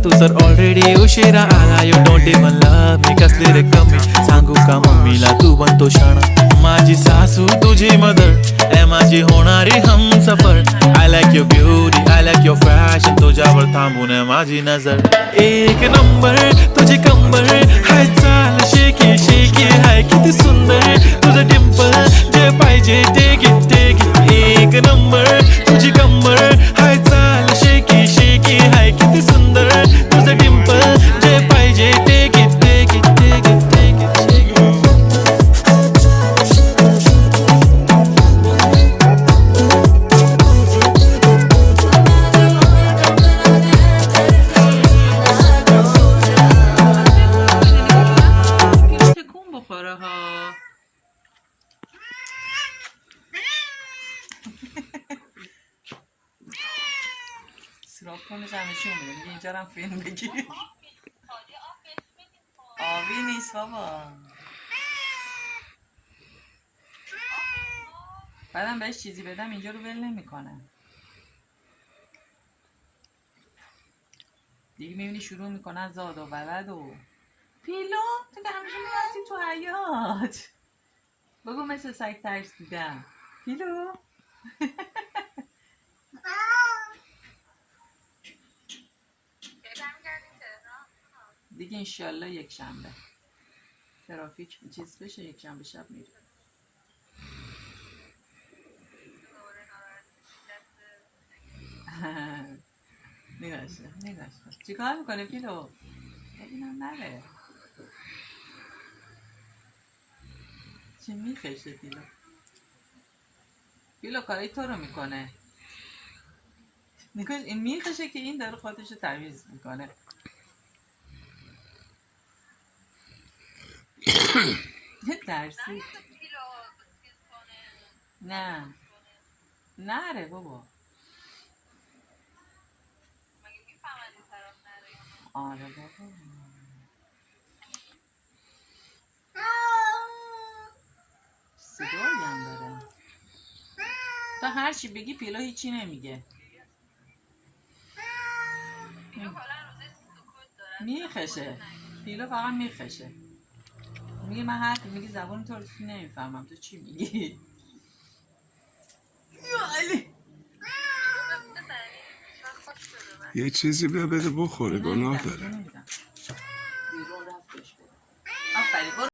तू जर ऑलरेडी उशिरा आला you don't even love me कसली रे कमी सांगू का मम्मीला तू बनतो शाणा माझी सासू तुझी मदर ए माझी होणारी Humsafar I like your beauty I like your fashion तुझ्यावर थांबून आहे माझी नजर एक नंबर तुझी कंबर हाय चाल शेकी शेकी हाय किती सुंदर तुझं डिंपल जे पाहिजे ते घे एक नंबर तुझी कंबर हाय चाल शेकी शेकी हाय किती सुंदर तुझं डिंपल जे पाहिजे ते घे سراغ کنش همه چی اومده میگه اینجا هم فیلم بگیر آبی نیست بابا بعدم بهش چیزی بدم اینجا رو ول نمیکنه دیگه میبینی شروع میکنن زاد و ولد و پیلو تو که همیشه میرسی تو حیات بگو مثل سگ ترسیدم پیلو دیگه انشالله یک شنبه ترافیک چیز بشه یک شنبه شب میره نگاشه چی کار میکنه پیلو؟ ببینم نره چی میخشه پیلو؟ پیلو کاری تو رو میکنه نگاش این میخشه که این داره خودش رو تمیز میکنه درسی نه نره بابا آره بابا صدایی هم داره تا هر چی بگی پیلو هیچی نمیگه میخشه پیلو فقط میخشه میگه من حرفی میگی زبان تو رو نمیفهمم تو چی میگی یه چیزی بیا بده بخوره گناه داره